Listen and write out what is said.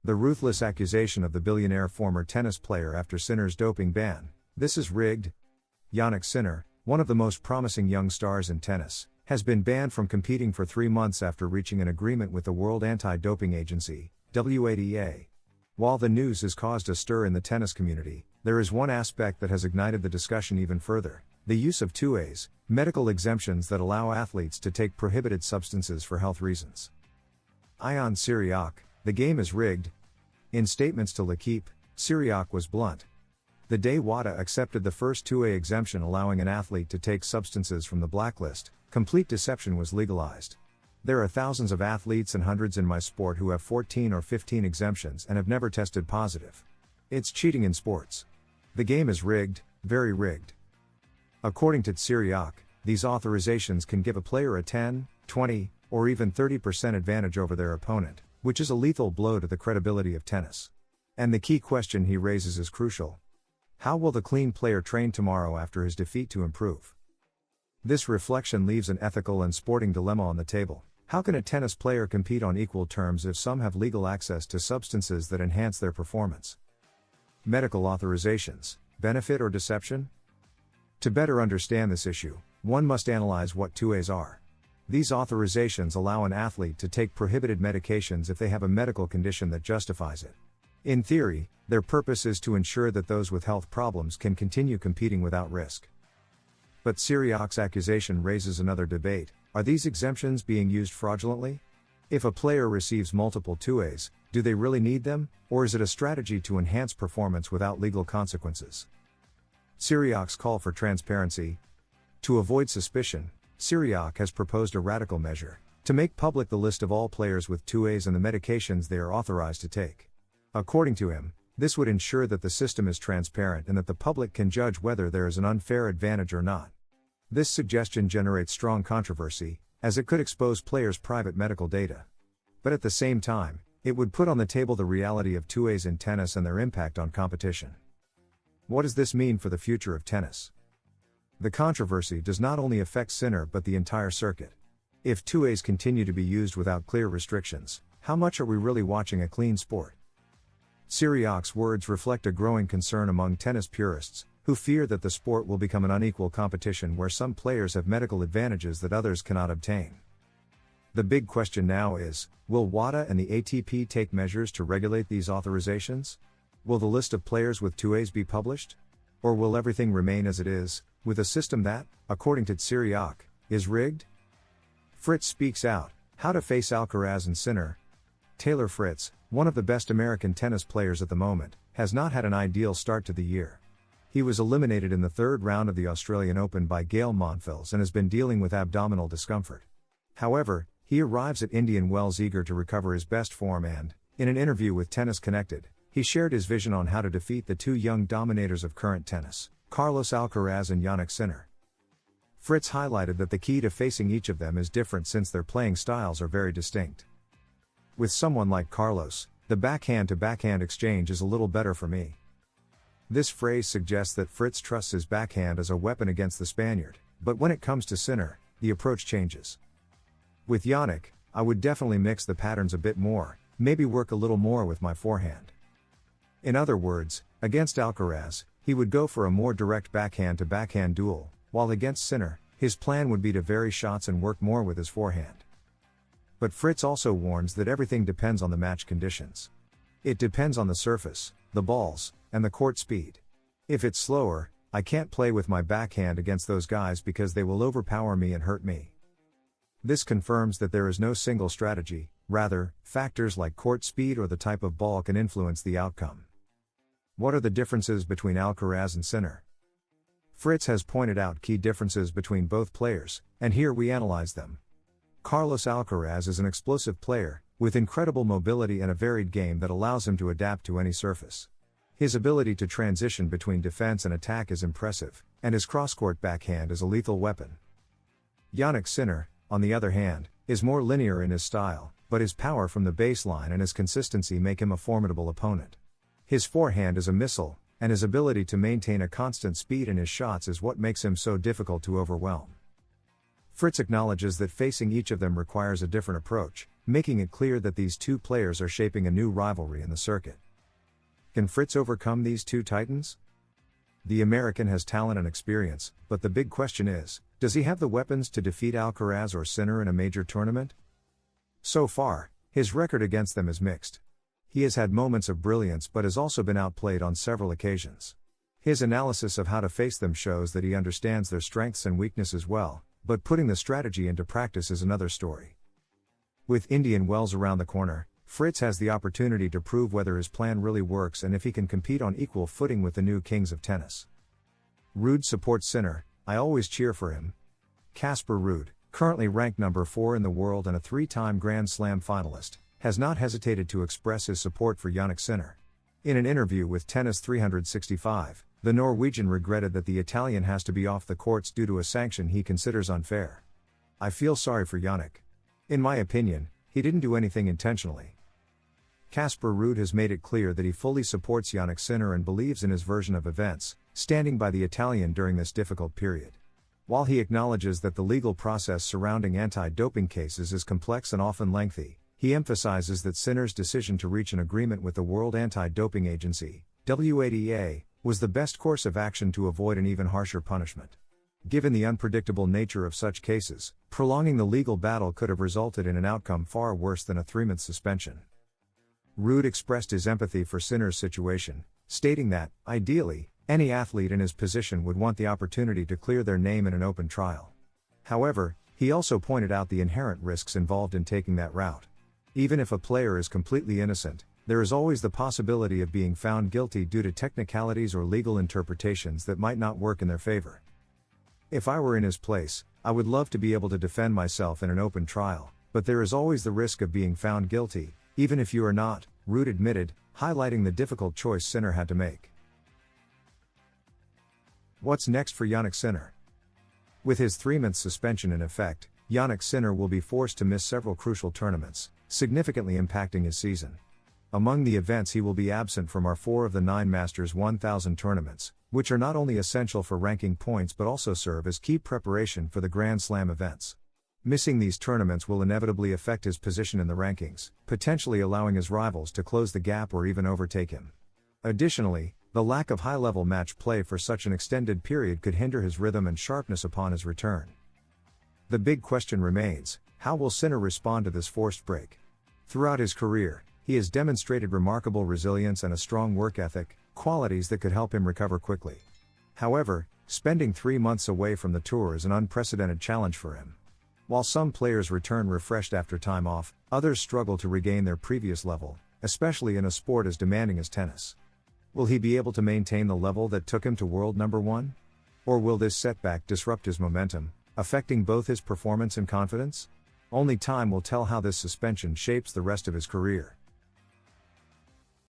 The ruthless accusation of the billionaire former tennis player after Sinner's doping ban. This is rigged. Jannik Sinner, one of the most promising young stars in tennis, has been banned from competing for 3 months after reaching an agreement with the World Anti-Doping Agency, WADA. While the news has caused a stir in the tennis community, there is one aspect that has ignited the discussion even further: the use of 2As, medical exemptions that allow athletes to take prohibited substances for health reasons. Ayaan Siriak, the game is rigged. In statements to L'Equipe, Siriak was blunt. The day WADA accepted the first 2A exemption allowing an athlete to take substances from the blacklist, complete deception was legalized. There are thousands of athletes and hundreds in my sport who have 14 or 15 exemptions and have never tested positive. It's cheating in sports. The game is rigged, very rigged. According to Siriak, these authorizations can give a player a 10, 20, or even 30% advantage over their opponent, which is a lethal blow to the credibility of tennis. And the key question he raises is crucial. How will the clean player train tomorrow after his defeat to improve? This reflection leaves an ethical and sporting dilemma on the table. How can a tennis player compete on equal terms if some have legal access to substances that enhance their performance? Medical authorizations, benefit or deception? To better understand this issue, one must analyze what 2As are. These authorizations allow an athlete to take prohibited medications if they have a medical condition that justifies it. In theory, their purpose is to ensure that those with health problems can continue competing without risk. But Siriak's accusation raises another debate: are these exemptions being used fraudulently? If a player receives multiple 2As, do they really need them, or is it a strategy to enhance performance without legal consequences? Siriak's call for transparency. To avoid suspicion, Siriak has proposed a radical measure: to make public the list of all players with 2As and the medications they are authorized to take. According to him, this would ensure that the system is transparent and that the public can judge whether there is an unfair advantage or not. This suggestion generates strong controversy, as it could expose players' private medical data. But at the same time, it would put on the table the reality of 2As in tennis and their impact on competition. What does this mean for the future of tennis? The controversy does not only affect Sinner but the entire circuit. If 2As continue to be used without clear restrictions, how much are we really watching a clean sport? Siriak's words reflect a growing concern among tennis purists, who fear that the sport will become an unequal competition where some players have medical advantages that others cannot obtain. The big question now is, will WADA and the ATP take measures to regulate these authorizations? Will the list of players with 2As be published? Or will everything remain as it is, with a system that, according to Siriak, is rigged? Fritz speaks out: how to face Alcaraz and Sinner. Taylor Fritz, one of the best American tennis players at the moment, has not had an ideal start to the year. He was eliminated in the third round of the Australian Open by Gael Monfils and has been dealing with abdominal discomfort. However, he arrives at Indian Wells eager to recover his best form and, in an interview with Tennis Connected, he shared his vision on how to defeat the two young dominators of current tennis, Carlos Alcaraz and Jannik Sinner. Fritz highlighted that the key to facing each of them is different since their playing styles are very distinct. With someone like Carlos, the backhand-to-backhand exchange is a little better for me. This phrase suggests that Fritz trusts his backhand as a weapon against the Spaniard, but when it comes to Sinner, the approach changes. With Jannik, I would definitely mix the patterns a bit more, maybe work a little more with my forehand. In other words, against Alcaraz, he would go for a more direct backhand-to-backhand duel, while against Sinner, his plan would be to vary shots and work more with his forehand. But Fritz also warns that everything depends on the match conditions. It depends on the surface, the balls, and the court speed. If it's slower, I can't play with my backhand against those guys because they will overpower me and hurt me. This confirms that there is no single strategy, rather, factors like court speed or the type of ball can influence the outcome. What are the differences between Alcaraz and Sinner? Fritz has pointed out key differences between both players, and here we analyze them. Carlos Alcaraz is an explosive player, with incredible mobility and a varied game that allows him to adapt to any surface. His ability to transition between defense and attack is impressive, and his cross-court backhand is a lethal weapon. Jannik Sinner, on the other hand, is more linear in his style, but his power from the baseline and his consistency make him a formidable opponent. His forehand is a missile, and his ability to maintain a constant speed in his shots is what makes him so difficult to overwhelm. Fritz acknowledges that facing each of them requires a different approach, making it clear that these two players are shaping a new rivalry in the circuit. Can Fritz overcome these two titans? The American has talent and experience, but the big question is, does he have the weapons to defeat Alcaraz or Sinner in a major tournament? So far, his record against them is mixed. He has had moments of brilliance but has also been outplayed on several occasions. His analysis of how to face them shows that he understands their strengths and weaknesses well, but putting the strategy into practice is another story. With Indian Wells around the corner, Fritz has the opportunity to prove whether his plan really works and if he can compete on equal footing with the new kings of tennis. Ruud supports Sinner, I always cheer for him. Casper Ruud, currently ranked number 4 in the world and a 3-time Grand Slam finalist, has not hesitated to express his support for Jannik Sinner. In an interview with Tennis 365, the Norwegian regretted that the Italian has to be off the courts due to a sanction he considers unfair. I feel sorry for Jannik. In my opinion, he didn't do anything intentionally. Casper Ruud has made it clear that he fully supports Jannik Sinner and believes in his version of events, standing by the Italian during this difficult period. While he acknowledges that the legal process surrounding anti-doping cases is complex and often lengthy, he emphasizes that Sinner's decision to reach an agreement with the World Anti-Doping Agency, WADA, was the best course of action to avoid an even harsher punishment. Given the unpredictable nature of such cases, prolonging the legal battle could have resulted in an outcome far worse than a 3-month suspension. Ruud expressed his empathy for Sinner's situation, stating that, ideally, any athlete in his position would want the opportunity to clear their name in an open trial. However, he also pointed out the inherent risks involved in taking that route. Even if a player is completely innocent, there is always the possibility of being found guilty due to technicalities or legal interpretations that might not work in their favor. If I were in his place, I would love to be able to defend myself in an open trial, but there is always the risk of being found guilty, even if you are not, Ruud admitted, highlighting the difficult choice Sinner had to make. What's next for Jannik Sinner? With his 3-month suspension in effect, Jannik Sinner will be forced to miss several crucial tournaments, significantly impacting his season. Among the events he will be absent from are 4 of the 9 Masters 1000 tournaments, which are not only essential for ranking points but also serve as key preparation for the Grand Slam events. Missing these tournaments will inevitably affect his position in the rankings, potentially allowing his rivals to close the gap or even overtake him. Additionally, the lack of high-level match play for such an extended period could hinder his rhythm and sharpness upon his return. The big question remains, how will Sinner respond to this forced break? Throughout his career, he has demonstrated remarkable resilience and a strong work ethic, qualities that could help him recover quickly. However, spending 3 months away from the tour is an unprecedented challenge for him. While some players return refreshed after time off, others struggle to regain their previous level, especially in a sport as demanding as tennis. Will he be able to maintain the level that took him to world number 1? Or will this setback disrupt his momentum, affecting both his performance and confidence? Only time will tell how this suspension shapes the rest of his career.